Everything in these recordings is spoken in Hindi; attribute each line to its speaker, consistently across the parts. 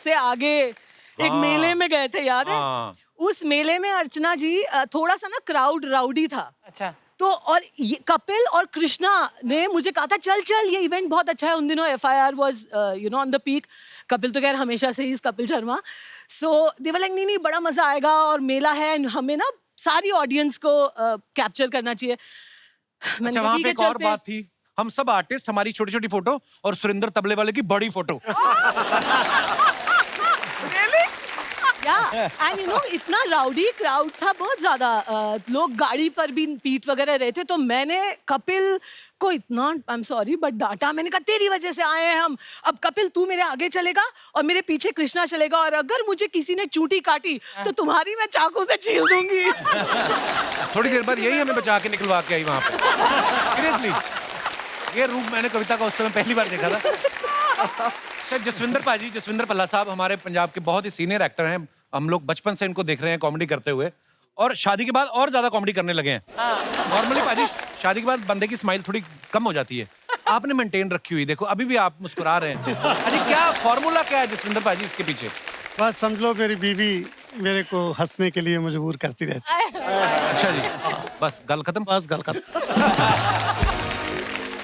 Speaker 1: से आगे एक मेले में गए थे, याद है? उस मेले में अर्चना जी थोड़ा सा ना क्राउड राउडी था।
Speaker 2: अच्छा।
Speaker 1: तो और ये कपिल और कृष्णा ने मुझे कहा था चल चल ये इवेंट बहुत अच्छा है। उन दिनों FIR was you know on the peak. Kapil तो खैर हमेशा से ही कपिल शर्मा। सो दे वर लाइक नहीं नहीं बड़ा मजा आएगा और मेला है, हमें ना सारी ऑडियंस को कैप्चर करना चाहिए।
Speaker 3: अच्छा, वहाँ पे एक और बात थी, हम सब आर्टिस्ट, हमारी छोटी छोटी फोटो और सुरेंद्र तबले वाले की बड़ी फोटो।
Speaker 1: एंड यू नो इतना राउडी क्राउड था, बहुत ज्यादा लोग गाड़ी पर भी पीट वगैरह रहे थे। तो मैंने कपिल को इतना आई एम सॉरी बट डांटा। मैंने कहा तेरी वजह से आए हैं हम, अब कपिल तू मेरे आगे चलेगा और मेरे पीछे कृष्णा चलेगा, और अगर मुझे किसी ने चूटी काटी तो तुम्हारी मैं चाकू से छील दूंगी।
Speaker 3: थोड़ी देर बाद यही हमें बचा के निकलवा के आई वहाँ पे। सीरियसली, ये रूप मैंने कविता का उस समय पहली बार देखा था। जसविंदर पाजी, जसविंदर पल्ला साहब हमारे पंजाब के बहुत ही सीनियर एक्टर हैं। हम लोग बचपन से इनको देख रहे हैं कॉमेडी करते हुए, और शादी के बाद और ज्यादा कॉमेडी करने लगे हैं। नॉर्मली पाजी शादी के बाद बंदे की स्माइल थोड़ी कम हो जाती है, आपने मेंटेन रखी हुई। देखो अभी भी आप मुस्कुरा रहे हैं। अजी क्या फॉर्मूला क्या है जसविंदर पाजी इसके पीछे?
Speaker 4: बस समझ लो मेरी बीवी मेरे को हंसने के लिए मजबूर करती रहती है।
Speaker 3: अच्छा जी, बस गल खत्म।
Speaker 4: बस गल खत्म।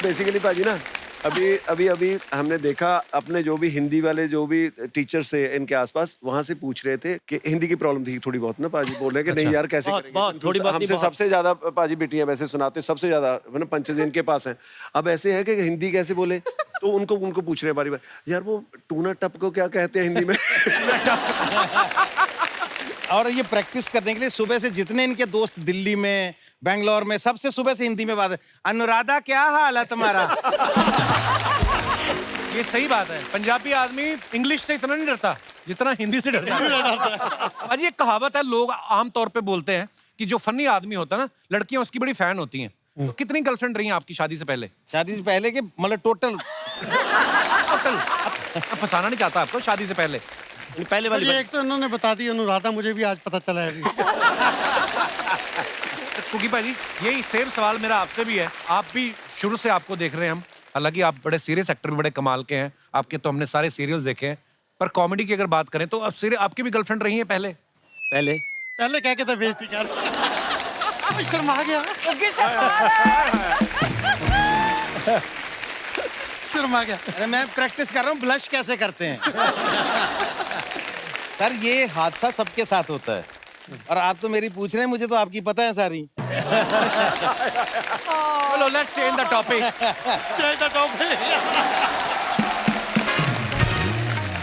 Speaker 5: बेसिकली पाजी ना, अभी हमने देखा अपने जो भी हिंदी वाले जो भी टीचर्स थे इनके आसपास, वहां से पूछ रहे थे कि हिंदी की प्रॉब्लम थी थोड़ी बहुत ना पाजी, बोल रहे हैं कि नहीं यार कैसे करेंगे, थोड़ी बहुत हमसे सबसे ज्यादा पाजी बेटियां वैसे सुनाते, सबसे ज्यादा पंचेज इनके पास हैं। अब ऐसे है कि हिंदी कैसे बोले, तो उनको पूछ रहे हैं बारी बार, यार वो टूना टप को क्या कहते हैं हिंदी में?
Speaker 6: और ये प्रैक्टिस करने के लिए सुबह से जितने इनके दोस्त दिल्ली में, बेंगलोर में, सबसे सुबह से हिंदी में बात है। अनुराधा क्या हाल है तुम्हारा?
Speaker 3: ये सही बात है, पंजाबी आदमी इंग्लिश से इतना नहीं डरता जितना हिंदी से डरता है। अजी एक कहावत है, लोग आमतौर पे बोलते हैं कि जो फनी आदमी होता है ना, लड़कियां उसकी बड़ी फैन होती हैं। तो कितनी गर्लफ्रेंड रही हैं आपकी शादी से पहले?
Speaker 6: शादी से पहले के मतलब टोटल
Speaker 3: फंसाना नहीं चाहता आपको, शादी से पहले
Speaker 6: पहले वाली
Speaker 4: एक तो इन्होंने बता दी अनुराधा, मुझे भी आज पता चला है।
Speaker 3: कुकी भाजी यही सेम सवाल मेरा आपसे भी है। आप भी शुरू से आपको देख रहे हैं हम, हालांकि आप बड़े सीरियस एक्टर भी बड़े कमाल के हैं, आपके तो हमने सारे सीरियल्स देखे हैं, पर कॉमेडी की अगर बात करें तो अब सीरियल आपकी भी गर्लफ्रेंड रही है पहले?
Speaker 4: पहले क्या कहते बेइज्जती कर। शर्मा गया, शर्मा गया।
Speaker 6: अरे मैं प्रैक्टिस कर रहा हूँ ब्लश कैसे करते हैं। सर ये हादसा सबके साथ होता है, और आप तो मेरी पूछ रहे हैं, मुझे तो आपकी पता है सारी।
Speaker 3: चलो लेट्स चेंज द टॉपिक।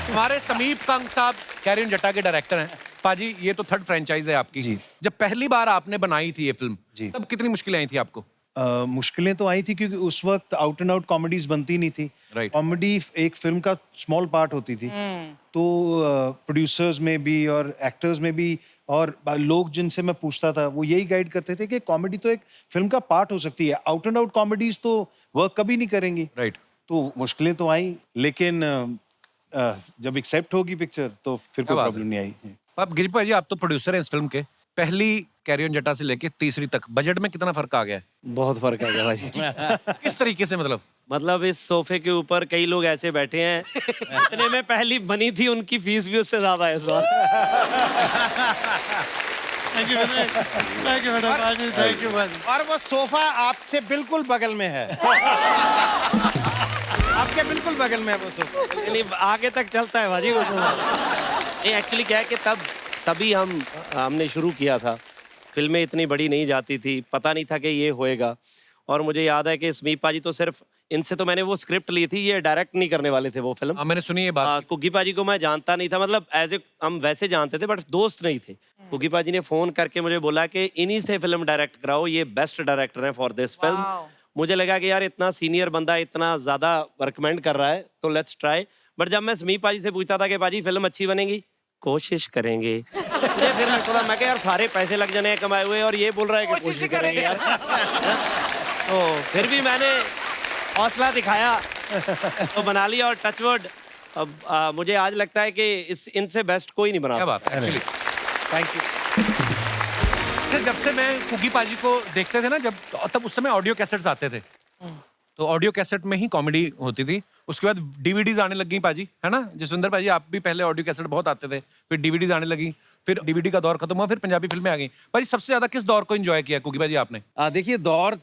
Speaker 3: हमारे समीप कंग साहब कैरियन जट्टा के डायरेक्टर हैं। पाजी ये तो थर्ड फ्रेंचाइज है आपकी जी। जब पहली बार आपने बनाई थी ये फिल्म जी, तब कितनी मुश्किलें आई थी आपको?
Speaker 7: मुश्किलें तो आई थी क्योंकि उस वक्त आउट एंड आउट कॉमेडीज बनती नहीं थी। कॉमेडी एक फिल्म का स्मॉल पार्ट होती थी। तो प्रोड्यूसर्स में भी और एक्टर्स में भी और लोग जिनसे मैं पूछता था वो यही गाइड करते थे कि कॉमेडी तो एक फिल्म का पार्ट हो सकती है, आउट एंड आउट कॉमेडीज तो वर्क कभी नहीं करेंगी। तो मुश्किलें तो आई, लेकिन जब एक्सेप्ट होगी पिक्चर तो फिर कोई प्रॉब्लम नहीं आई।
Speaker 3: अब गिरिपा जी आप तो प्रोड्यूसर हैं इस फिल्म के, पहली कैरियन जट्टा से लेके तीसरी तक बजट में कितना फर्क आ गया है?
Speaker 8: बहुत फर्क आ गया भाई।
Speaker 3: किस तरीके से?
Speaker 8: मतलब इस सोफे के ऊपर कई लोग ऐसे बैठे हैं, इतने में पहली बनी थी उनकी फीस भी उससे ज्यादा है इस बार।
Speaker 4: Thank you madam, thank you.
Speaker 6: और वो सोफा आपसे बिल्कुल बगल में है। आपके बिल्कुल बगल में है वो सोफा।
Speaker 8: नहीं आगे तक चलता है भाजी वो सोफा। नहीं एक्चुअली क्या है कि तब सभी हमने शुरू किया था, फिल्में इतनी बड़ी नहीं जाती थी, पता नहीं था कि ये होएगा। और मुझे याद है कि समीप पाजी तो सिर्फ इनसे तो मैंने वो स्क्रिप्ट ली थी, ये डायरेक्ट नहीं करने वाले थे वो फिल्म।
Speaker 3: मैंने सुनी ये बात।
Speaker 8: कुकी पाजी को मैं जानता नहीं था, मतलब एज ए हम वैसे जानते थे बट दोस्त नहीं थे। कुकी पाजी ने फोन करके मुझे बोला कि इन्हीं से फिल्म डायरेक्ट कराओ, ये बेस्ट डायरेक्टर है फॉर दिस फिल्म। मुझे लगा कि यार इतना सीनियर बंदा इतना ज्यादा रिकमेंड कर रहा है तो लेट्स ट्राई। बट जब मैं समीप पाजी से पूछता था कि पाजी फिल्म अच्छी बनेगी, कोशिश करेंगे, मुझे फिर लगता था मैं यार सारे पैसे लग जाने हैं कमाए हुए और ये बोल रहा है कि कोशिश करेंगे यार। तो फिर भी मैंने हौसला दिखाया तो बना लिया, और टचवुड अब मुझे आज लगता है कि इनसे बेस्ट कोई नहीं बना।
Speaker 3: क्या बात है, थैंक यू। जब से मैं कुकी पाजी को देखते थे ना, तब उस समय ऑडियो कैसेट्स आते थे, तो ऑडियो कैसेट में ही कॉमेडी होती थी। उसके बाद डीवीडीज आने लग गई पाजी, है ना जसविंदर पाजी? आप भी पहले ऑडियो कैसेट बहुत आते थे, फिर डीवीडीज आने लगी, फिर डीवीडी का दौर खत्म हुआ, फिर पंजाबी फिल्में आ गई। भाई सबसे ज्यादा किस दौर को एंजॉय किया कुकी भाजी आपने?
Speaker 6: देखिए, दौर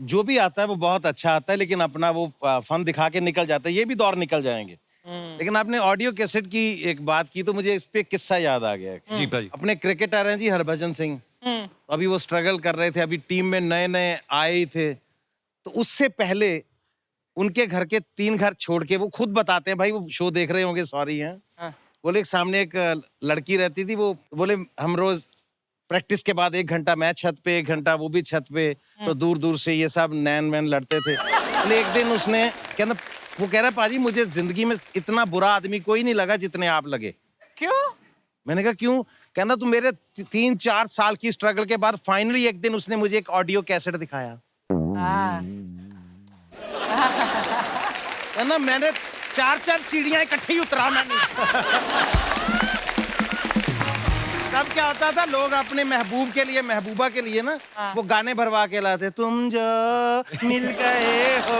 Speaker 6: जो भी आता है वो बहुत अच्छा आता है, लेकिन अपना वो फन दिखा के निकल जाता है। ये भी दौर निकल जाएंगे। लेकिन आपने ऑडियो कैसेट की एक बात की तो मुझे इस पे किस्सा याद आ गया।
Speaker 3: जी भाजी।
Speaker 6: अपने क्रिकेटर हैं जी हरभजन सिंह, अभी वो स्ट्रगल कर रहे थे, अभी टीम में नए नए आए ही थे। तो उससे पहले उनके घर के 3 घर छोड़ के, वो खुद बताते हैं, भाई वो शो देख रहे होंगे, सॉरी हैं, बोले सामने एक लड़की रहती थी, वो बोले हम रोज प्रैक्टिस के बाद 1 घंटा मैं छत पे, 1 घंटा वो भी छत पे, तो दूर दूर से ये सब नैन वैन लड़ते थे। बोले एक दिन उसने कहना, वो कह रहा पाजी मुझे जिंदगी में इतना बुरा आदमी कोई नहीं लगा जितने आप लगे।
Speaker 1: क्यों?
Speaker 6: मैंने कहा क्यों? कहना तुम मेरे 3-4 साल की स्ट्रगल के बाद फाइनली एक दिन उसने मुझे एक ऑडियो कैसेट दिखाया। कहना मैंने 4-4 सीढ़ियां इकट्ठी उतरा मैंने। तब क्या होता था, लोग अपने महबूब के लिए, महबूबा के लिए ना वो गाने भरवा के लाते, तुम जो मिल गए हो।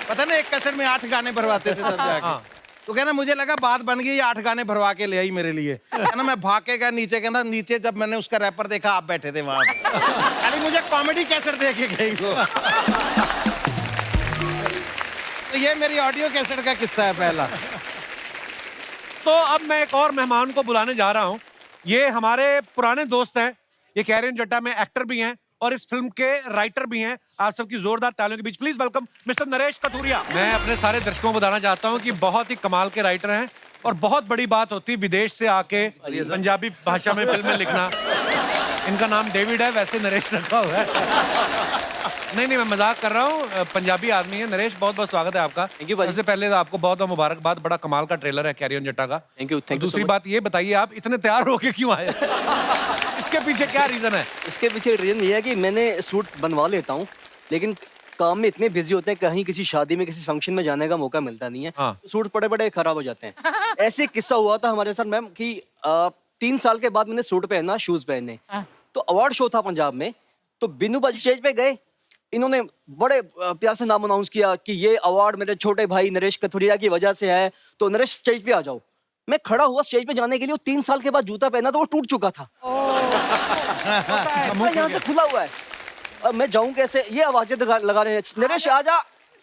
Speaker 6: पता ना, एक कैसेट में 8 गाने भरवाते थे तब जाके। तो कहना मुझे लगा बात बन गई, 8 गाने भरवा के ले आई मेरे लिए। कहना मैं भाग के गया नीचे, कहना नीचे जब मैंने उसका रैपर देखा आप बैठे थे वहां। अरे मुझे कॉमेडी कैसेट दे के गई वो। तो ये मेरी ऑडियो कैसेट का किस्सा है पहला।
Speaker 3: तो अब मैं एक और मेहमान को बुलाने जा रहा हूँ। ये हमारे पुराने दोस्त हैं, ये कैरियन जट्टा में एक्टर भी हैं और इस फिल्म के राइटर भी हैं। आप सबकी जोरदार तालियों के बीच please welcome mister Naresh Kathuria. मैं अपने सारे दर्शकों को बताना चाहता हूँ कि बहुत ही कमाल के राइटर हैं और बहुत बड़ी बात होती है विदेश से आके पंजाबी भाषा में फिल्में लिखना। इनका नाम डेविड है, वैसे नरेश रखा हुआ है। नहीं मैं मजाक कर रहा हूँ, पंजाबी आदमी है नरेश। बहुत बहुत स्वागत है आपका। सबसे पहले तो आपको बहुत बहुत मुबारकबाद, बड़ा कमाल का ट्रेलर है कैरियन जट्टा का।
Speaker 2: Thank you.
Speaker 3: दूसरी बात ये बताइए, आप इतने तैयार होके क्यों आए? इसके पीछे क्या रीजन है?
Speaker 2: इसके पीछे रीजन ये है कि मैंने सूट बनवा लेता हूँ, लेकिन काम में इतने बिजी होते हैं, कहीं किसी शादी में किसी फंक्शन में जाने का मौका मिलता नहीं है। तो सूट पड़े पड़े खराब हो जाते हैं। ऐसे किस्सा हुआ था हमारे साथ मैम कि 3 साल के बाद मैंने सूट पहना, शूज पहने, तो अवार्ड शो था पंजाब में। तो बिन्नू बाजी स्टेज पे गए, इन्होंने बड़े प्यार से नाम अनाउंस किया कि ये अवार्ड मेरे छोटे भाई नरेश कथुरिया की वजह से है, तो नरेश स्टेज पे आ जाओ। मैं खड़ा हुआ स्टेज पे जाने के लिए, 3 साल के बाद जूता पहना तो वो टूट चुका था। यहाँ से खुला हुआ है, अब मैं जाऊं कैसे? ये आवाजें लगा रहे हैं, नरेश आ जा।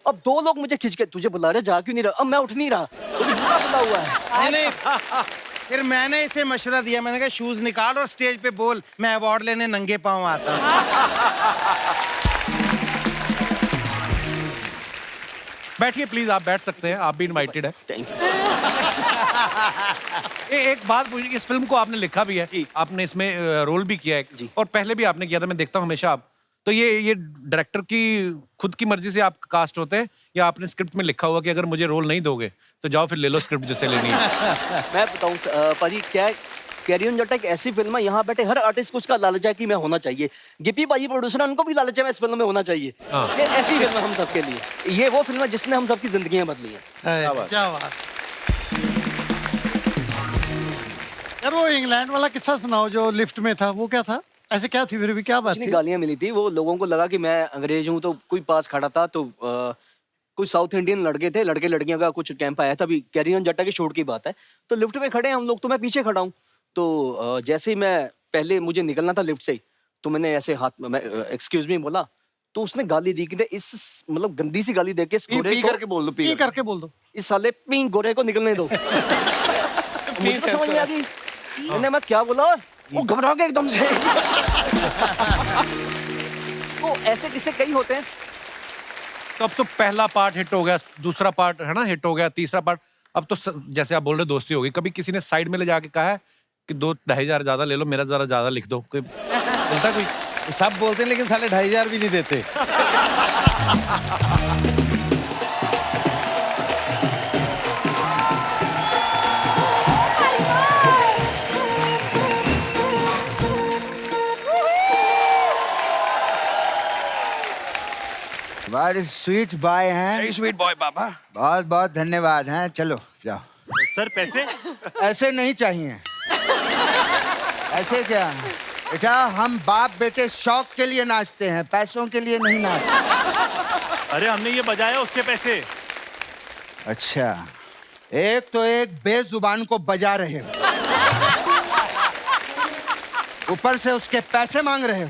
Speaker 2: अब 2 लोग मुझे खींच के, तुझे बुला रहे, जा क्यों नहीं रहा? अब मैं उठ नहीं रहा, जूता खुला हुआ है।
Speaker 6: नहीं, फिर मैंने इसे मशवरा दिया, मैंने कहा शूज निकाल और स्टेज पे बोल मैं अवार्ड लेने नंगे पांव आता हूँ।
Speaker 3: बैठिए प्लीज, आप बैठ सकते हैं, आप भी इनवाइटेड है।
Speaker 2: Thank you.
Speaker 3: एक बात पूछिए, इस फिल्म को आपने लिखा भी है, आपने इसमें रोल भी किया है और पहले भी आपने किया था, मैं देखता हूँ हमेशा आप। तो ये डायरेक्टर की खुद की मर्जी से आप कास्ट होते हैं या आपने स्क्रिप्ट में लिखा हुआ कि अगर मुझे रोल नहीं दोगे तो जाओ फिर ले लो स्क्रिप्ट जिससे लेनी है?
Speaker 2: मैं बताऊं पाजी, क्या कैरियन जट्टा एक ऐसी फिल्म है, यहाँ बैठे हर आर्टिस्ट को उसका लालच है कि मैं होना चाहिए। गिप्पी पाजी प्रोड्यूसर है, उनको भी लालच है मैं इस फिल्म में होना चाहिए। ये ऐसी फिल्म है हम सबके लिए, ये वो फिल्म है जिसने हम सबकी जिंदगियां बदली हैं।
Speaker 4: क्या बात। यार वो इंग्लैंड वाला किस्सा सुनाओ जो लिफ्ट में था, वो क्या था? ऐसे क्या थी, फिर भी क्या बात थी?
Speaker 2: गालियां मिली थी, वो लोगों को लगा कि मैं अंग्रेज हूँ, तो कोई पास खड़ा था, तो कुछ साउथ इंडियन लड़के थे, लड़के लड़कियों का कुछ कैंप आया था, अभी कैरियन जट्टा के शूट की बात है। तो लिफ्ट में खड़े हैं हम लोग, तो मैं पीछे खड़ा हूँ। तो जैसे ही मैं पहले मुझे निकलना था लिफ्ट से ही, तो मैंने ऐसे हाथ में एक्सक्यूज मी बोला, तो उसने गाली दी कि इस मतलब गंदी सी गाली देके इस गोरे को
Speaker 5: करके बोल दो,
Speaker 4: पी करके बोल दो,
Speaker 2: इस साले पी गोरे को निकलने दो। मुझे तो समझ नहीं आ गई, मैंने मैं क्या बोला, वो घबरा गया एकदम से। तो ऐसे किस्से कई होते हैं।
Speaker 3: तो अब तो पहला पार्ट हिट हो गया, दूसरा पार्ट है ना हिट हो गया, तीसरा पार्ट, अब तो जैसे आप बोल रहे दोस्ती हो गई। कभी किसी ने साइड में ले जाके कहा है कि 2-2.5 हज़ार ज्यादा ले लो, मेरा जरा ज्यादा लिख दो, कोई बोलता कोई?
Speaker 6: सब बोलते हैं लेकिन साले 2,500 भी नहीं देते।
Speaker 9: बड़े स्वीट बॉय हैं।
Speaker 8: स्वीट बॉय बाबा।
Speaker 9: बहुत बहुत धन्यवाद हैं। चलो जाओ।
Speaker 8: सर पैसे?
Speaker 9: ऐसे नहीं चाहिए। ऐसे क्या बेटा, हम बाप बेटे शौक के लिए नाचते हैं, पैसों के लिए नहीं नाचते।
Speaker 10: अरे हमने ये बजाया उसके पैसे।
Speaker 9: अच्छा, एक तो एक बेजुबान को बजा रहे हो, ऊपर से उसके पैसे मांग रहे हो।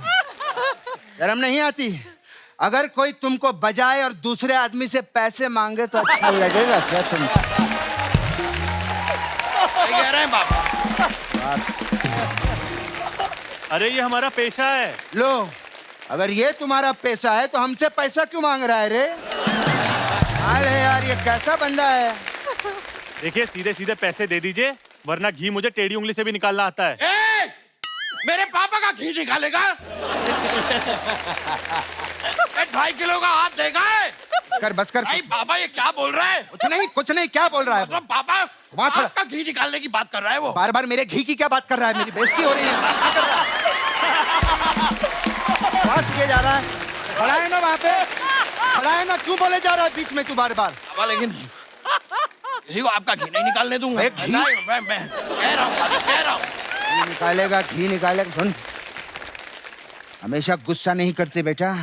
Speaker 9: शर्म नहीं आती? अगर कोई तुमको बजाए और दूसरे आदमी से पैसे मांगे तो अच्छा लगेगा क्या तुमको?
Speaker 10: क्या कह रहे हैं बाबा? अरे ये हमारा पेशा है।
Speaker 9: लो, अगर ये तुम्हारा पैसा है तो हमसे पैसा क्यों मांग रहा है रे? हाल है यार, ये कैसा बंदा है?
Speaker 10: देखिए सीधे सीधे पैसे दे दीजिए, वरना घी मुझे टेढ़ी उंगली से भी निकालना आता है।
Speaker 11: मेरे पापा का घी निकालेगा? 2.5 किलो का हाथ देगा है?
Speaker 9: बस कर।
Speaker 11: भाई पापा ये क्या बोल रहा है?
Speaker 9: कुछ नहीं, क्या बोल रहा है?
Speaker 11: मतलब पापा आपका घी निकालने की बात कर रहा है वो।
Speaker 9: बार बार मेरे घी की क्या बात कर रहा है? मेरी बेइज्जती हो रही है। क्या कर रहा है? बस किए जा रहा है। खड़ा है ना वहाँ पे, खड़ा है ना, क्यों बोले जा रहा है बीच में तू बार बार?
Speaker 11: पापा लेकिन किसी को आपका घी नहीं निकालने दूंगा।
Speaker 9: मैं
Speaker 11: कह रहा हूँ
Speaker 9: निकालेगा, घी निकालेगा। सुन, हमेशा गुस्सा नहीं करते बेटा।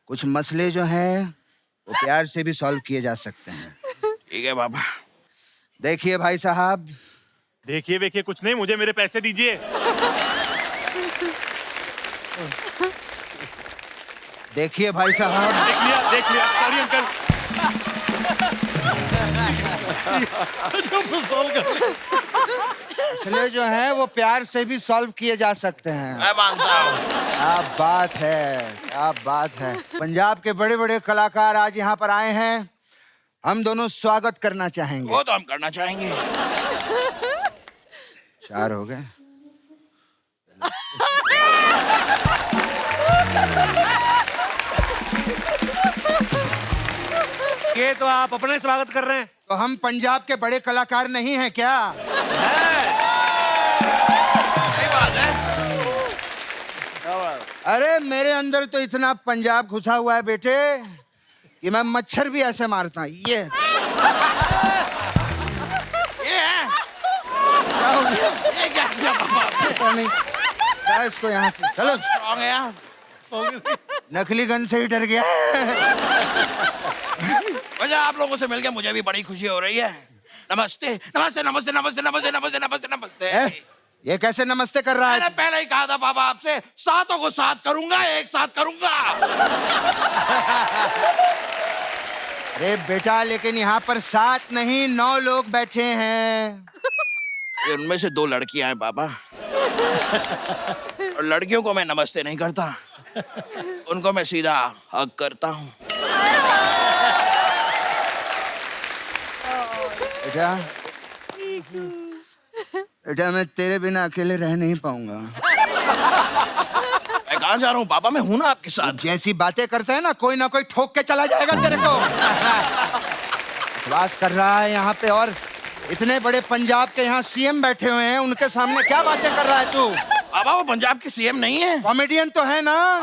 Speaker 9: कुछ मसले जो हैं वो प्यार से भी सॉल्व किए जा सकते हैं।
Speaker 11: ठीक है पापा।
Speaker 9: देखिए भाई साहब,
Speaker 10: देखिए कुछ नहीं, मुझे मेरे पैसे दीजिए।
Speaker 9: देखिए भाई साहब,
Speaker 10: देख लिया सॉरी अंकल।
Speaker 9: मसले जो हैं वो प्यार से भी सॉल्व किए जा सकते हैं।
Speaker 11: मैं मानता हूँ।
Speaker 9: क्या बात है, क्या बात है। पंजाब के बड़े बड़े कलाकार आज यहाँ पर आए हैं, हम दोनों स्वागत करना चाहेंगे।
Speaker 11: वो तो हम करना चाहेंगे।
Speaker 9: 4 हो गए।
Speaker 3: ये तो आप अपने स्वागत कर रहे हैं।
Speaker 9: तो हम पंजाब के बड़े कलाकार नहीं हैं क्या?
Speaker 11: सही बात है।
Speaker 9: अरे मेरे अंदर तो इतना पंजाब घुसा हुआ है बेटे कि मैं मच्छर भी ऐसे मारता हूँ। ये
Speaker 11: है।
Speaker 9: क्या हो गया?
Speaker 11: ये क्या किया पापा?
Speaker 9: पता नहीं। क्या इसको यहाँ से चलो।
Speaker 11: स्ट्रॉन्ग है यार।
Speaker 9: नकली गन से ही डर गया।
Speaker 11: वैसे आप लोगों से मिलकर मुझे भी बड़ी खुशी हो रही है। नमस्ते नमस्ते नमस्ते नमस्ते नमस्ते नमस्ते नमस्ते नमस्ते।
Speaker 9: ये कैसे नमस्ते कर रहा है?
Speaker 11: मैंने पहले ही कहा था पापा आपसे, सातों को साथ करूंगा, एक साथ करूंगा।
Speaker 9: अरे बेटा, लेकिन यहाँ पर 7 नहीं 9 लोग बैठे हैं।
Speaker 11: उनमें से 2 लड़कियां हैं पापा। और लड़कियों को मैं नमस्ते नहीं करता, उनको मैं सीधा हग करता हूँ।
Speaker 9: बेटा, बेटा मैं तेरे बिना अकेले रह नहीं पाऊंगा।
Speaker 11: मैं कहाँ जा रहा हूँ पापा? मैं हूं ना आपके साथ।
Speaker 9: जैसी बातें करते हैं ना कोई ठोक के चला जाएगा तेरे को। बकवास कर रहा है यहाँ पे, और इतने बड़े पंजाब के यहाँ सीएम बैठे हुए हैं, उनके सामने क्या बातें कर रहा है तू?
Speaker 11: पापा वो पंजाब के सीएम नहीं है,
Speaker 9: कॉमेडियन तो है ना।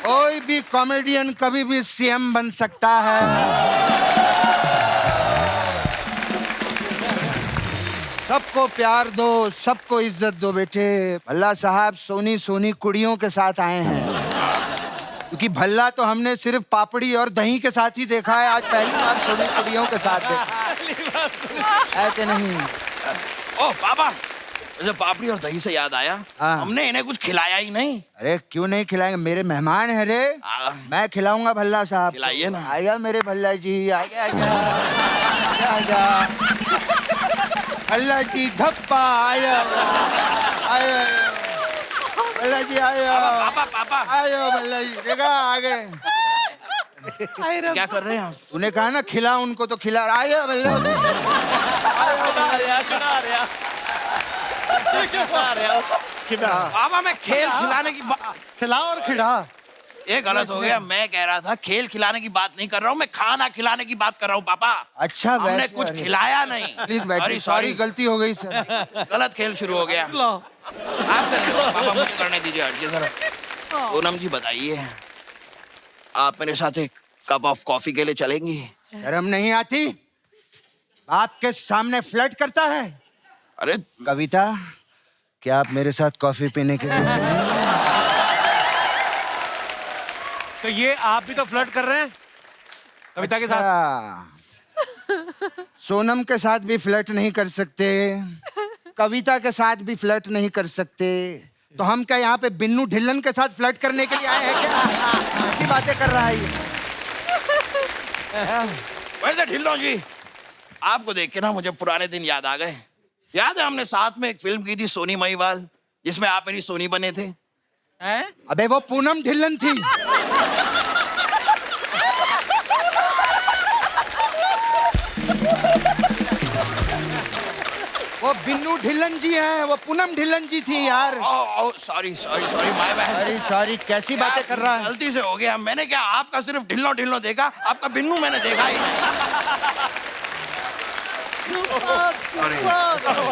Speaker 9: कोई भी कॉमेडियन कभी भी सीएम बन सकता है। सबको प्यार दो, सबको इज्जत दो बेटे। भल्ला साहब सोनी सोनी कुड़ियों के साथ आए हैं, क्योंकि भल्ला तो हमने सिर्फ पापड़ी और दही के साथ ही देखा है, आज पहली बार सोनी कुड़ियों के साथ देखा है कि नहीं?
Speaker 11: ओ पापा, जैसे पापड़ी और दही से याद आया, हमने इन्हें कुछ खिलाया ही नहीं।
Speaker 9: अरे क्यों नहीं खिलाएंगे, मेरे मेहमान है रे। मैं खिलाऊंगा भल्ला साहब।
Speaker 11: खिलाइए ना।
Speaker 9: आएगा मेरे भल्ला जी, आएगा आएगा भल्ला जी। धप्पा आया आया भल्ला जी, आया
Speaker 11: पापा पापा
Speaker 9: आया भल्ला जी। देखा आगे
Speaker 11: क्या कर रहे हैं आप?
Speaker 9: तूने कहा ना खिला उनको, तो खिला। आया भल्ला
Speaker 11: पापा मैं खेल खिलाने की
Speaker 4: खिला और खिला,
Speaker 11: ये गलत हो गया। मैं कह रहा था खेल खिलाने की बात नहीं कर रहा हूँ, मैं खाना खिलाने की बात कर रहा हूँ पापा।
Speaker 9: अच्छा,
Speaker 11: हमने
Speaker 9: वैसे
Speaker 11: कुछ खिलाया नहीं।
Speaker 9: प्लीज बैठिए, सॉरी गलती हो गई सर।
Speaker 11: गलत खेल शुरू हो गया आपसे। पापा मुझे करने दीजिए, हटिए जरा। पूनम जी बताइए, आप मेरे साथ एक कप ऑफ कॉफी के लिए चलेंगी?
Speaker 9: शर्म नहीं आती? बाप के सामने फ्लर्ट करता है।
Speaker 11: अरे
Speaker 9: कविता, क्या आप मेरे साथ कॉफी पीने के लिए चलेंगे?
Speaker 3: तो ये आप भी तो फ्लर्ट कर रहे हैं कविता के साथ।
Speaker 9: अच्छा, सोनम के साथ भी फ्लर्ट नहीं कर सकते, कविता के साथ भी फ्लर्ट नहीं कर सकते, तो हम क्या यहाँ पे बिन्नू ढिल्लन के साथ फ्लर्ट करने के लिए आए हैं क्या? ऐसी बातें कर रहा है ये।
Speaker 11: वैसे ढिल्लो जी, आपको देख के ना मुझे पुराने दिन याद आ गए। याद है हमने साथ में एक फिल्म की थी सोनी महिवाल, जिसमें आप मेरी सोनी बने थे।
Speaker 9: अबे वो पूनम ढिल्लन थी। वो बिन्नू ढिल्लन जी हैं, वो पूनम ढिल्लन जी थी यार।
Speaker 11: Sorry sorry sorry my bad.
Speaker 9: Sorry sorry, कैसी बातें कर रहा है?
Speaker 11: गलती से हो गया। मैंने क्या आपका सिर्फ ढिल्लो ढिल्लो देखा, आपका बिन्नू मैंने देखा ही नहीं।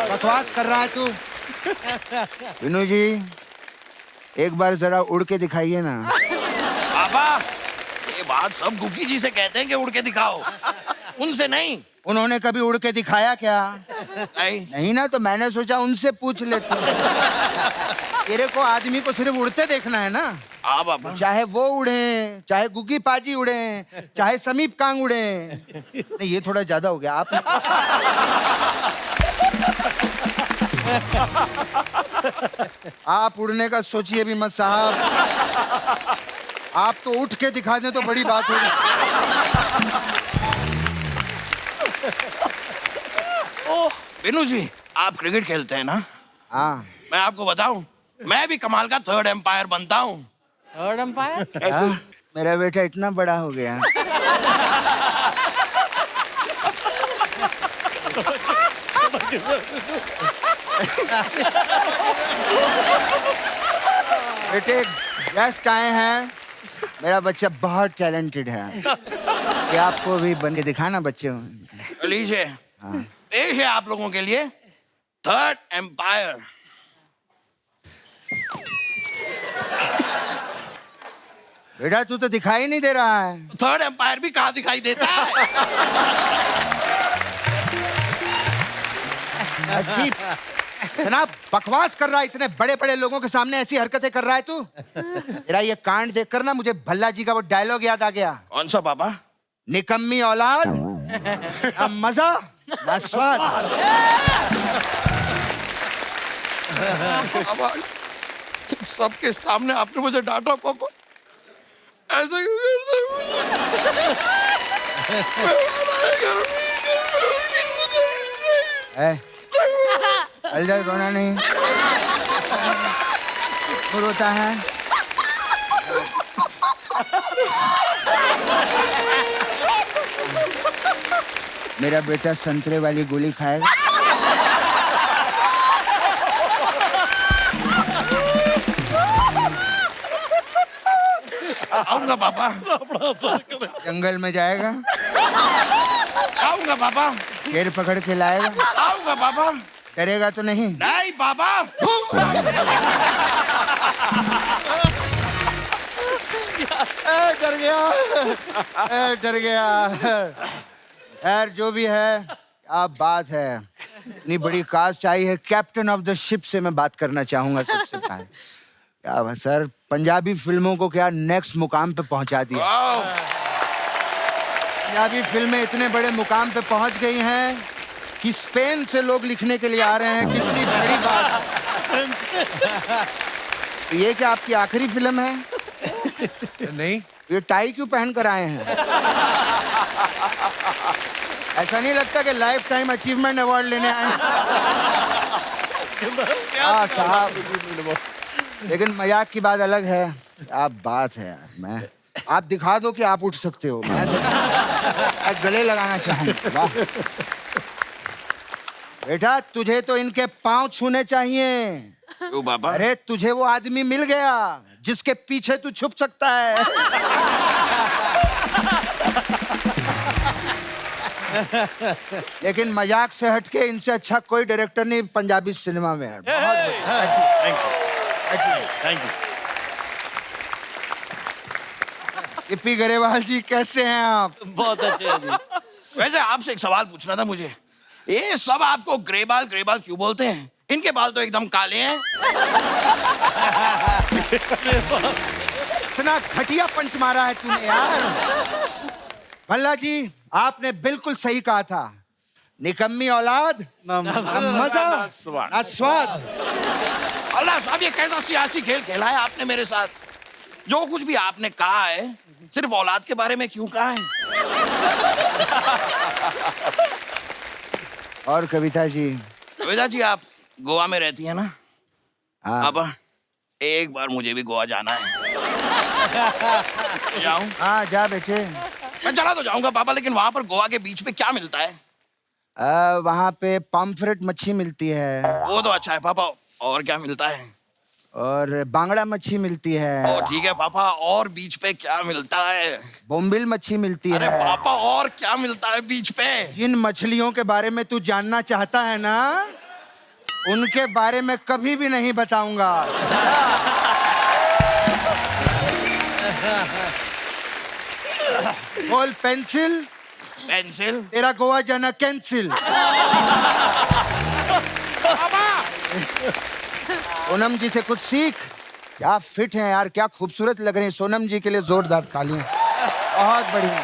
Speaker 9: बकवास कर रहा है तू। बिन्नू जी, एक बार जरा उड़ के दिखाइए ना।
Speaker 11: पापा, ये बात सब गुग्गी जी से कहते हैं कि उड़ के दिखाओ, उनसे नहीं।
Speaker 9: उन्होंने कभी उड़ के दिखाया क्या?
Speaker 11: नहीं।
Speaker 9: नहीं ना, तो मैंने सोचा उनसे पूछ लेते हैं। तेरे को आदमी को सिर्फ उड़ते देखना है ना।
Speaker 11: हाँ बाबा।
Speaker 9: चाहे वो उड़े, चाहे गुग्गी पाजी उड़े, चाहे समीप कांग उड़े। नहीं, ये थोड़ा ज्यादा हो गया। आप उड़ने का सोचिए भी मत साहब। आप तो उठ के दिखा दें तो बड़ी बात होगी।
Speaker 11: बिनू जी, आप क्रिकेट खेलते हैं ना?
Speaker 9: हाँ।
Speaker 11: मैं आपको बताऊं, मैं भी कमाल का थर्ड एम्पायर बनता हूँ।
Speaker 1: Third umpire?
Speaker 9: मेरा बेटा इतना बड़ा हो गया। बेटे गेस्ट आए हैं, मेरा बच्चा बहुत टैलेंटेड है। ये आपको भी बन के दिखाना बच्चे।
Speaker 11: लीजिए, पेश है आप लोगों के लिए थर्ड एम्पायर।
Speaker 9: बेटा तू तो दिखाई नहीं दे रहा है।
Speaker 11: थर्ड एम्पायर भी कहाँ दिखाई देता है?
Speaker 9: ऐसी जनाब बकवास कर रहा है, इतने बड़े बड़े लोगों के सामने ऐसी हरकतें कर रहा है तू। तेरा ये कांड देखकर ना मुझे भल्ला जी का वो डायलॉग याद आ गया।
Speaker 11: कौन सा पापा?
Speaker 9: निकम्मी औलाद, ना मजा ना स्वाद।
Speaker 11: सबके सामने आपने मुझे डांटा पापा, ऐसा क्यों करते हो?
Speaker 9: अलजर रोना नहीं, वो रोता है। मेरा बेटा संतरे वाली गोली खाएगा।
Speaker 11: आऊंगा पापा।
Speaker 9: जंगल में जाएगा।
Speaker 11: आऊंगा पापा।
Speaker 9: शेर पकड़ के लाएगा।
Speaker 11: आऊंगा पापा।
Speaker 9: डरेगा तो नहीं?
Speaker 11: नहीं पापा।
Speaker 9: डर गया, डर गया। यार जो भी है, आप बात है, इतनी बड़ी कास्ट आई है। कैप्टन ऑफ द शिप से मैं बात करना चाहूंगा सबसे पहले। क्या बात सर, पंजाबी फिल्मों को क्या नेक्स्ट मुकाम पे पहुंचा दिया। पंजाबी फिल्में इतने बड़े मुकाम पे पहुंच गई हैं कि स्पेन से लोग लिखने के लिए आ रहे हैं। कितनी बड़ी बात। ये क्या आपकी आखिरी फिल्म है?
Speaker 3: नहीं।
Speaker 9: ये टाई क्यों पहन कर आए हैं? ऐसा नहीं लगता कि लाइफ टाइम अचीवमेंट अवार्ड लेने आए हैं? हाँ साहब, लेकिन मजाक की बात अलग है। आप बात है, मैं आप दिखा दो कि आप उठ सकते हो। मैं गले लगाना चाहूंगा। वाह बेटा, तुझे तो इनके पांव छूने चाहिए।
Speaker 11: क्यों पापा?
Speaker 9: अरे तुझे वो आदमी मिल गया जिसके पीछे तू छुप सकता है। लेकिन मजाक से हटके इनसे अच्छा कोई डायरेक्टर नहीं पंजाबी सिनेमा में है।
Speaker 10: Thank you.
Speaker 9: इप्पी गरेवाल जी, कैसे हैं आप?
Speaker 11: बहुत अच्छे हैं जी। वैसे आपसे एक सवाल पूछना था मुझे। ये सब आपको ग्रेबाल ग्रेबाल क्यों बोलते हैं? इनके बाल तो एकदम काले हैं।
Speaker 9: इतना घटिया पंच मारा है तूने यार। भल्ला जी, आपने बिल्कुल सही कहा था। निकम्मी औलाद, मजा ना स्वाद।
Speaker 11: अल्लाह साहब, ये कैसा सियासी खेल खेला है आपने मेरे साथ? जो कुछ भी आपने कहा है, सिर्फ औलाद के बारे में क्यों कहा है?
Speaker 9: और कविता जी?
Speaker 11: कविता जी, आप गोवा में रहती है ना?
Speaker 9: हाँ।
Speaker 11: पापा, एक बार मुझे भी गोवा जाना है। जाऊं?
Speaker 9: हाँ, जा बेटे।
Speaker 11: मैं चला तो जाऊंगा पापा, लेकिन वहां पर गोवा के बीच पे क्या मिलता है?
Speaker 9: वहाँ पे पॉम्फ्रेट मच्छी मिलती है।
Speaker 11: वो तो अच्छा है पापा, और क्या मिलता है?
Speaker 9: और बांगड़ा मच्छी मिलती है।
Speaker 11: ओ ठीक है पापा, और बीच पे क्या मिलता है?
Speaker 9: बोम्बिल मच्छी मिलती
Speaker 11: अरे
Speaker 9: है।
Speaker 11: पापा, और क्या मिलता है बीच पे?
Speaker 9: जिन मछलियों के बारे में तू जानना चाहता है ना, उनके बारे में कभी भी नहीं बताऊंगा। बोल पेंसिल।
Speaker 11: पेंसिल?
Speaker 9: तेरा गोवा जाना कैंसिल। सोनम जी से कुछ सीख। क्या फिट हैं यार, क्या खूबसूरत लग रही हैं। सोनम जी के लिए जोरदार तालियां। बहुत बढ़िया।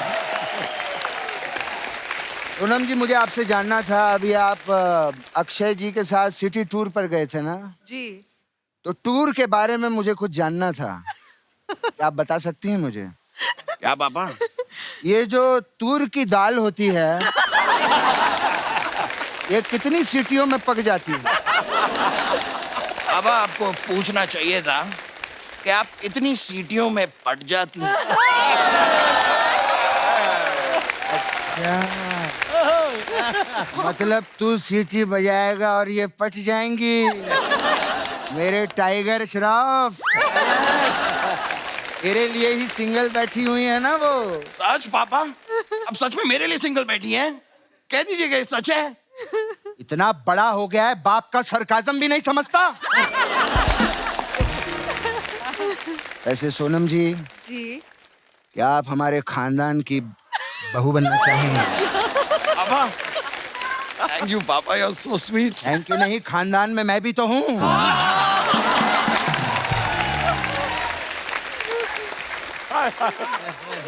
Speaker 9: सोनम जी, मुझे आपसे जानना था, अभी आप अक्षय जी के साथ सिटी टूर पर गए थे ना?
Speaker 1: जी।
Speaker 9: तो टूर के बारे में मुझे कुछ जानना था। क्या आप बता सकती हैं मुझे?
Speaker 11: क्या पापा?
Speaker 9: ये जो तूर की दाल होती है, ये कितनी सीटियों में पक जाती है?
Speaker 11: पापा, आपको पूछना चाहिए था कि आप कितनी सीटियों में पट जाती हैं।
Speaker 9: मतलब तू सीटी बजाएगा और ये पट जाएंगी? मेरे टाइगर श्रॉफ, तेरे लिए ही सिंगल बैठी हुई है ना वो?
Speaker 11: सच पापा? अब सच में मेरे लिए सिंगल बैठी हैं? कह दीजिएगा ये सच है।
Speaker 9: इतना बड़ा हो गया है, बाप का सरकाजम भी नहीं समझता। ऐसे सोनम जी, क्या आप हमारे खानदान की बहू बनना चाहेंगे?
Speaker 11: पापा, थैंक यू पापा, you are so sweet.
Speaker 9: Thank you नहीं, खानदान में मैं भी तो हूँ।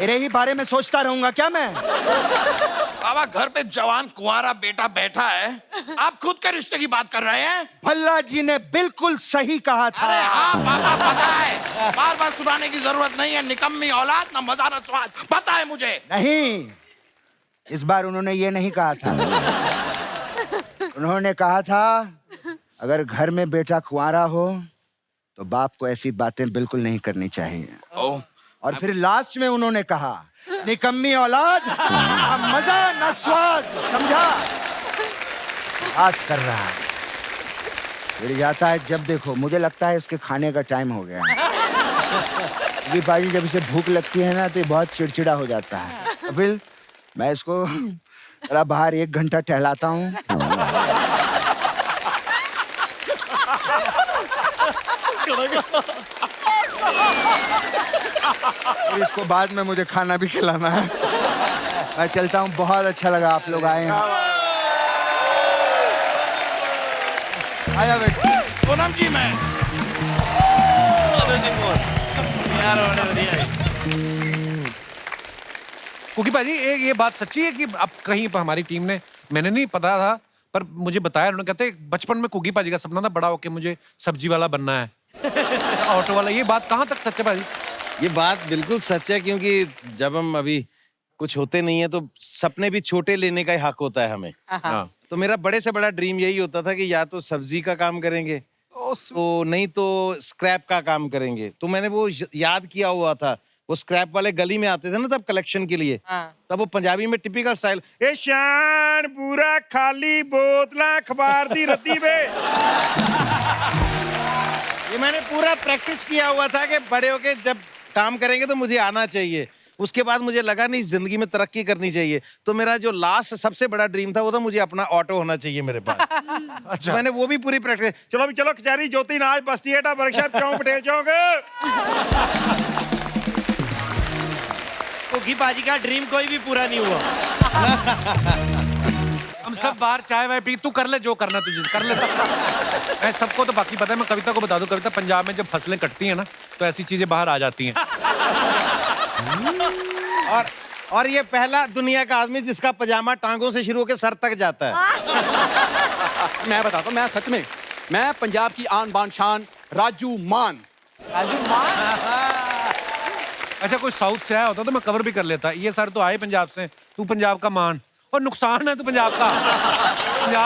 Speaker 9: मेरे ही बारे में सोचता रहूंगा क्या मैं?
Speaker 11: पापा, घर पे जवान कुंवारा बेटा बैठा है, आप खुद के रिश्ते की बात कर रहे हैं?
Speaker 9: भल्ला जी ने बिल्कुल सही कहा था।
Speaker 11: अरे हाँ पापा, पता है, बार बार सुनाने की जरूरत नहीं है। निकम्मी औलाद, ना मजा ना स्वाद, पता है मुझे।
Speaker 9: नहीं, इस बार उन्होंने ये नहीं कहा था। उन्होंने कहा था, अगर घर में बेटा कुंवारा हो तो बाप को ऐसी बातें बिल्कुल नहीं करनी चाहिए। और फिर लास्ट में उन्होंने कहा, निकम्मी औलाद, ना मजा ना स्वाद, समझा? आस कर रहा है, फिर जाता है जब देखो। मुझे लगता है इसके खाने का टाइम हो गया। क्योंकि बाजी जब इसे भूख लगती है ना, तो ये बहुत चिड़चिड़ा हो जाता है। तो फिर मैं इसको जरा बाहर 1 घंटा टहलाता हूँ। और इसको बाद में मुझे खाना भी खिलाना है। मैं चलता हूँ, बहुत अच्छा लगा आप लोग आए हैं। आया बेटा।
Speaker 11: सोनम जी, मैं
Speaker 3: कुकी पाजी, ये बात सच्ची है कि अब कहीं पर हमारी टीम ने, मैंने नहीं पता था पर मुझे बताया, उन्होंने कहते बचपन में कुकी पाजी का सपना था बड़ा होके मुझे सब्जी वाला बनना है, ऑटो वाला। ये बात कहाँ तक सच है पाजी?
Speaker 6: ये बात बिल्कुल सच है, क्योंकि जब हम अभी कुछ होते नहीं है तो सपने भी छोटे लेने का ही हक होता है हमें। हाँ। तो मेरा बड़े से बड़ा ड्रीम यही होता था कि या तो सब्जी का काम करेंगे, तो नहीं तो स्क्रैप का काम करेंगे। तो मैंने वो याद किया हुआ था, वो स्क्रैप वाले गली में आते थे ना तब कलेक्शन के लिए। तब वो पंजाबी में टिपिकल स्टाइल, ए शान पूरा खाली बोतला अखबार दी रत्ती बे। ये मैंने पूरा प्रैक्टिस किया हुआ था कि बड़े होके जब काम करेंगे तो मुझे आना चाहिए। उसके बाद मुझे लगा नहीं, जिंदगी में तरक्की करनी चाहिए, तो मेरा जो लास्ट सबसे बड़ा ड्रीम था वो था मुझे अपना ऑटो होना चाहिए मेरे पास। अच्छा। मैंने वो भी पूरी प्रैक्टिस, चलो अभी चलो कचहरी ज्योति नाज बस्ती एटा वर्कशॉप चौक पटेल चौक।
Speaker 8: कुकी पाजी का ड्रीम कोई भी पूरा नहीं हुआ।
Speaker 3: हम सब बाहर चाय वाय पी, तू कर ले जो करना तुझे कर ले। मैं सबको तो बाकी पता है, मैं कविता को बता दूं, कविता पंजाब में जब फसलें कटती हैं ना तो ऐसी चीजें बाहर आ जाती हैं।
Speaker 6: और ये पहला दुनिया का आदमी जिसका पजामा टांगों से शुरू होकर सर तक जाता है।
Speaker 12: मैं बताता हूँ, मैं सच में, मैं पंजाब की आन बान शान राजू मान।
Speaker 3: अच्छा कोई साउथ से आया होता तो मैं कवर भी कर लेता। ये सर तो आए पंजाब से, तू पंजाब का मान, और नुकसान है तू पंजाब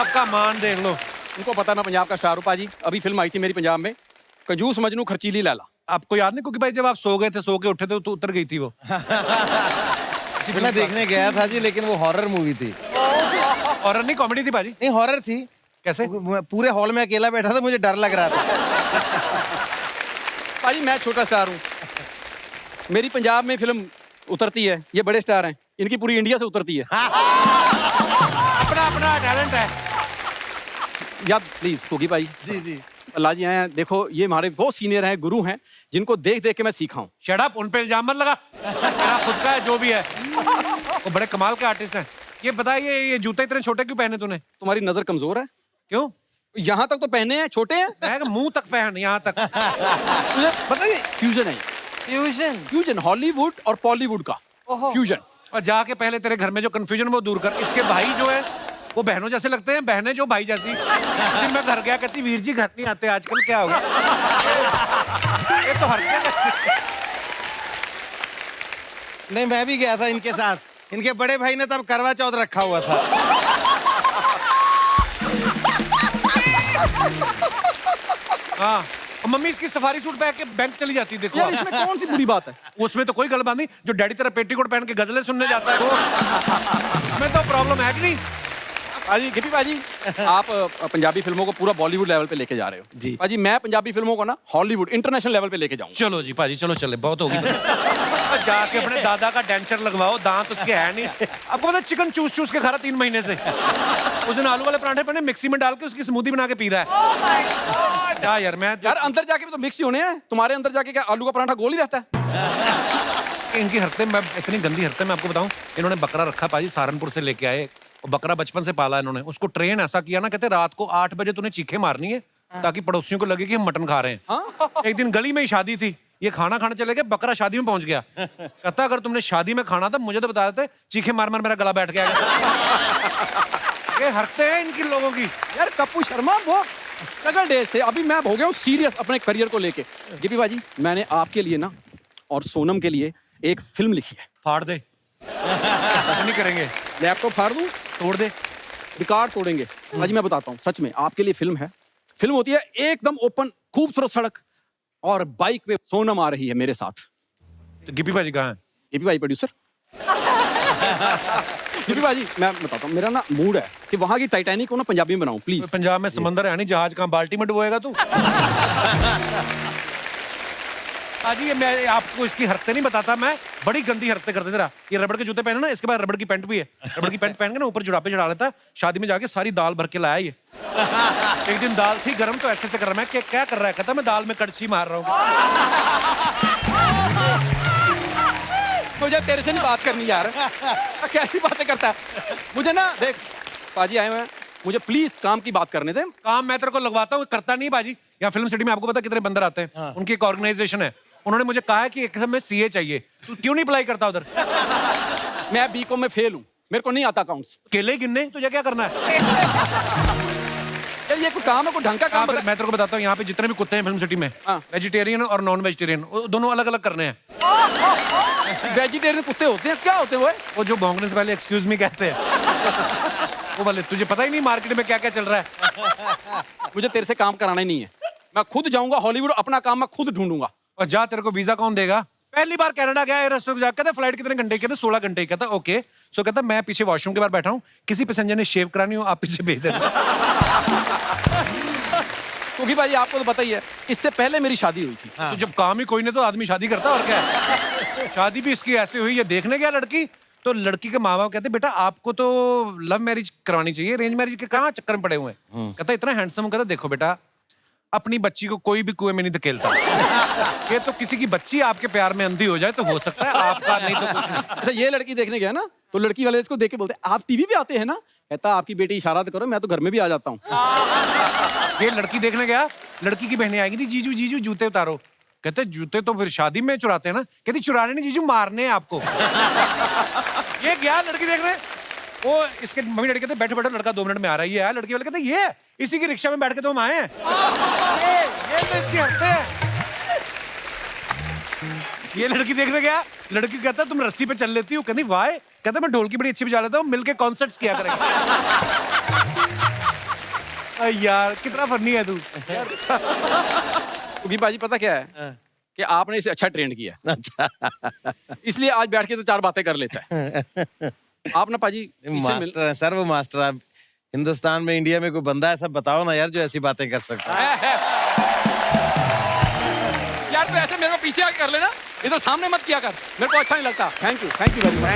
Speaker 3: का मान देख लो।
Speaker 12: उनको पता ना पंजाब का स्टार रूपा जी, अभी फिल्म आई थी मेरी पंजाब में, कंजूस मजनू खर्चीली लैला।
Speaker 3: आपको याद नहीं, क्योंकि भाई जब आप सो गए थे, सो के उठे थे तो उतर गई थी वो।
Speaker 6: मैं देखने गया था जी, लेकिन वो हॉरर मूवी थी।
Speaker 3: हॉरर नहीं, कॉमेडी थी भाजी।
Speaker 6: नहीं हॉरर थी।
Speaker 3: कैसे?
Speaker 6: पूरे हॉल में अकेला बैठा था, मुझे डर लग रहा था।
Speaker 12: भाजी मैं छोटा स्टार हूँ, मेरी पंजाब में फिल्म उतरती है, ये बड़े स्टार हैं, इनकी पूरी इंडिया से उतरती है।
Speaker 3: अपना अपना टैलेंट है।
Speaker 12: या प्लीज कोगी भाई।
Speaker 6: जी जी।
Speaker 12: अल्लाह जी हैं, देखो ये हमारे वो सीनियर हैं, गुरु हैं, जिनको देख देख के मैं सीखा हूँ।
Speaker 3: शट अप, उन पे इल्जाम मत लगा, तेरा खुद का है जो भी है। वो बड़े कमाल के आर्टिस्ट हैं। ये बता, ये जूते इतने छोटे क्यों पहने तूने?
Speaker 12: तुम्हारी नजर कमजोर है।
Speaker 3: क्यों?
Speaker 12: यहाँ तक तो पहने हैं, छोटे हैं।
Speaker 3: मैं मुंह तक पहन, यहाँ तक।
Speaker 12: तुझे पता है फ्यूजन है, फ्यूजन हॉलीवुड और बॉलीवुड का फ्यूजन।
Speaker 3: और जाके पहले तेरे घर में जो कंफ्यूजन वो दूर कर। इसके भाई जो है वो बहनों जैसे लगते हैं, बहनें जो भाई जैसी। मैं घर गया, कहती वीर जी घर नहीं आते आजकल, क्या हो गया? ये तो हरकत।
Speaker 6: नहीं मैं भी गया था इनके साथ, इनके बड़े भाई ने तब करवा चौथ रखा हुआ था।
Speaker 3: हाँ, और मम्मी इसकी सफारी सूट पहन के बैंक चली जाती है। देखो
Speaker 12: यार इसमें कौन सी बुरी बात है?
Speaker 3: उसमें तो कोई गलत बात नहीं, जो डैडी तेरा पेटीकोट पहन के गजलें सुनने जाता है वो, इसमें तो प्रॉब्लम है कि नहीं?
Speaker 12: पाजी गिपी पाजी, आप पंजाबी फिल्मों को पूरा बॉलीवुड लेवल पे लेके जा रहे हो जी। पाजी मैं पंजाबी फिल्मों को ना हॉलीवुड इंटरनेशनल लेवल पे लेके जाऊंगा।
Speaker 3: चलो जी पाजी, चलो चले, बहुत होगी। जाके अपने दादा का डेंचर लगवाओ, दांत उसके है नहीं। आपको पता चिकन चूस चूस के खा रहा 3 महीने से। उस दिन आलू वाले पराठे पहने, मिक्सी में डाल के उसकी स्मूदी बना के पी रहा है। क्या यार, मैं
Speaker 12: यार अंदर जाके भी तो मिक्स ही होने हैं, तुम्हारे अंदर जाके क्या आलू का पराठा गोल ही रहता है?
Speaker 3: इनकी हरकतें, मैं इतनी गंदी हरकतें मैं आपको बताऊं। इन्होंने बकरा रखा पाजी, सहारनपुर से लेके आए, और बकरा बचपन से पाला इन्होंने। उसको ट्रेन ऐसा किया ना, कहते रात को 8 बजे तूने चीखे मारनी है ताकि पड़ोसियों को लगे कि हम मटन खा रहे हैं। एक दिन गली में ही शादी थी, ये खाना खाने चले गए, बकरा शादी में पहुंच गया। कहता अगर तुमने शादी में खाना था मुझे तो बता देते, चीखे मार मार मेरा गला बैठ गया। ये हरकतें हैं इनकी लोगों की।
Speaker 12: यार कप्पू शर्मा वो स्ट्रगल डेज थे, अभी मैं हो गया हूँ सीरियस अपने करियर को लेके। गिपी बाजी मैंने आपके लिए ना और सोनम के लिए एक फिल्म लिखी है।
Speaker 3: फाड़ दे। नहीं करेंगे।
Speaker 12: लैपटॉप फाड़ दूं?
Speaker 3: तोड़ दे।
Speaker 12: रिकॉर्ड तोड़ेंगे। भाजी मैं बताता हूँ, सच में आपके लिए फिल्म है। फिल्म होती है एकदम ओपन, खूबसूरत सड़क, और बाइक पे सोनम आ रही है मेरे साथ।
Speaker 3: तो गिपी भाजी कहाँ है?
Speaker 12: गिपी भाई प्रोड्यूसर। गिपी भाजी मैं बताता हूँ, मेरा ना मूड है कि वहां की टाइटैनिक को ना पंजाबी में बनाऊं प्लीज।
Speaker 3: पंजाब में समंदर है नहीं, जहाज कहाँ बाल्टी में डुबोएगा तू? आज ये मैं आपको इसकी हरकतें नहीं बताता, मैं बड़ी गंदी हरकतें करते तेरा। ये रबड़ के जूते पहने ना, इसके बाद रबड़ की पैंट भी है। रबड़ की पैंट पहन के ना ऊपर जुड़ापे चढ़ा लेता है। शादी में जाके सारी दाल भर के लाया ये। एक दिन दाल थी गरम, तो ऐसे कर रहा है कि क्या कर रहा है? कहता मैं दाल में कड़छी मार रहा हूँ।
Speaker 12: मुझे तेरे से नहीं बात करनी यार, कैसी बातें करता है? मुझे ना देख, पाजी आए हुए हैं, मुझे प्लीज काम की बात करने दे।
Speaker 3: काम मैं तेरे को लगवाता हूँ, करता नहीं बाजी। यहाँ फिल्म सिटी में आपको पता कितने बंदर आते हैं? उनकी एक ऑर्गेनाइजेशन है, उन्होंने मुझे कहा है कि एक समय सीए चाहिए। तू क्यों नहीं अप्लाई करता उधर?
Speaker 12: मैं बीकॉम में फेल हूँ, मेरे को नहीं आता अकाउंट्स।
Speaker 3: केले गिनने तुझे क्या करना है?
Speaker 12: यार ये कोई काम है, कोई ढंग का काम?
Speaker 3: मैं तेरे को बताता हूँ, यहाँ पे जितने भी कुत्ते हैं फिल्म सिटी में, वेजिटेरियन और नॉन वेजिटेरियन, दोनों अलग अलग करने हैं।
Speaker 12: वेजिटेरियन कुत्ते होते हैं? क्या होते हैं
Speaker 3: वो जो भौंकने से पहले एक्सक्यूज मी कहते हैं, वो वाले। तुझे पता ही नहीं मार्केट में क्या क्या चल रहा है।
Speaker 12: मुझे तेरे से काम कराना ही नहीं है, मैं खुद जाऊंगा हॉलीवुड, अपना काम मैं खुद ढूंढूंगा।
Speaker 3: और जा, तेरे को वीजा कौन देगा? पहली बार कनाडा गया एयरहोस्टेस जाकर, कहता फ्लाइट कितने घंटे की? कहता 16 घंटे। कहता ओके। सो कहता मैं पीछे वॉशरूम के बाहर बैठा हूँ, किसी पैसेंजर ने शेव करानी हो आप पीछे भेज देना।
Speaker 12: क्योंकि भाई आपको तो पता ही है, इससे पहले मेरी शादी हुई थी।
Speaker 3: तो जब काम ही कोई नहीं तो आदमी शादी करता, और क्या है? शादी भी इसकी ऐसे हुई, ये देखने गया लड़की, तो लड़की के माँ बाप कहते बेटा आपको तो लव मैरिज करवानी चाहिए, अरेंज मैरिज के कहाँ चक्कर में पड़े हुए हैं। कहता इतना हैंडसम। कहता देखो बेटा, अपनी बच्ची को कोई भी कुएं में नहीं धकेलता। ये तो किसी की बच्ची आपके प्यार में अंधी हो जाए तो हो सकता है, आपका नहीं तो कुछ नहीं।
Speaker 12: अच्छा ये लड़की देखने गया ना, तो लड़की वाले इसको देख के बोलते आप टीवी पे आते हैं ना, कहता आपकी बेटी इशारा तो करो, मैं तो घर में भी आ जाता हूँ।
Speaker 3: ये लड़की देखने गया, लड़की की बहनें आएंगी थी, जीजू जीजू जूते उतारो। कहते जूते तो फिर शादी में चुराते हैं ना। कहती चुराने नहीं जीजू, मारने हैं आपको। ये गया लड़की देखने, वो इसके मम्मी डैडी कहते बैठो बैठो, लड़का 2 मिनट में आ रहा है। ये आया, लड़की वाले कहते ये इसी की रिक्शा में बैठ के तो हम आए हैं। ये तो इसकी हफ्ते है। ये लड़की देखने गया, लड़की कहता तुम रस्सी पे चल लेती हो। कहती वाह। कहता मैं ढोलकी बड़ी अच्छी बजा लेता हूँ, मिलके कॉन्सर्ट्स किया करेंगे। यार कितना फनी है तू।
Speaker 12: क्योंकि बाजी पता क्या है कि आपने इसे अच्छा ट्रेंड किया। अच्छा। इसलिए आज बैठ के तो 4 बातें कर लेता है। आप ना पाजी
Speaker 6: मास्टर है सर, वो मास्टर। आप हिंदुस्तान में, इंडिया में कोई बंदा ऐसा बताओ ना यार जो ऐसी बातें कर सकता है।
Speaker 12: यार तो ऐसे मेरे को पीछे आके कर लेना, इधर सामने मत किया कर, मेरे को अच्छा नहीं लगता। Thank you very much.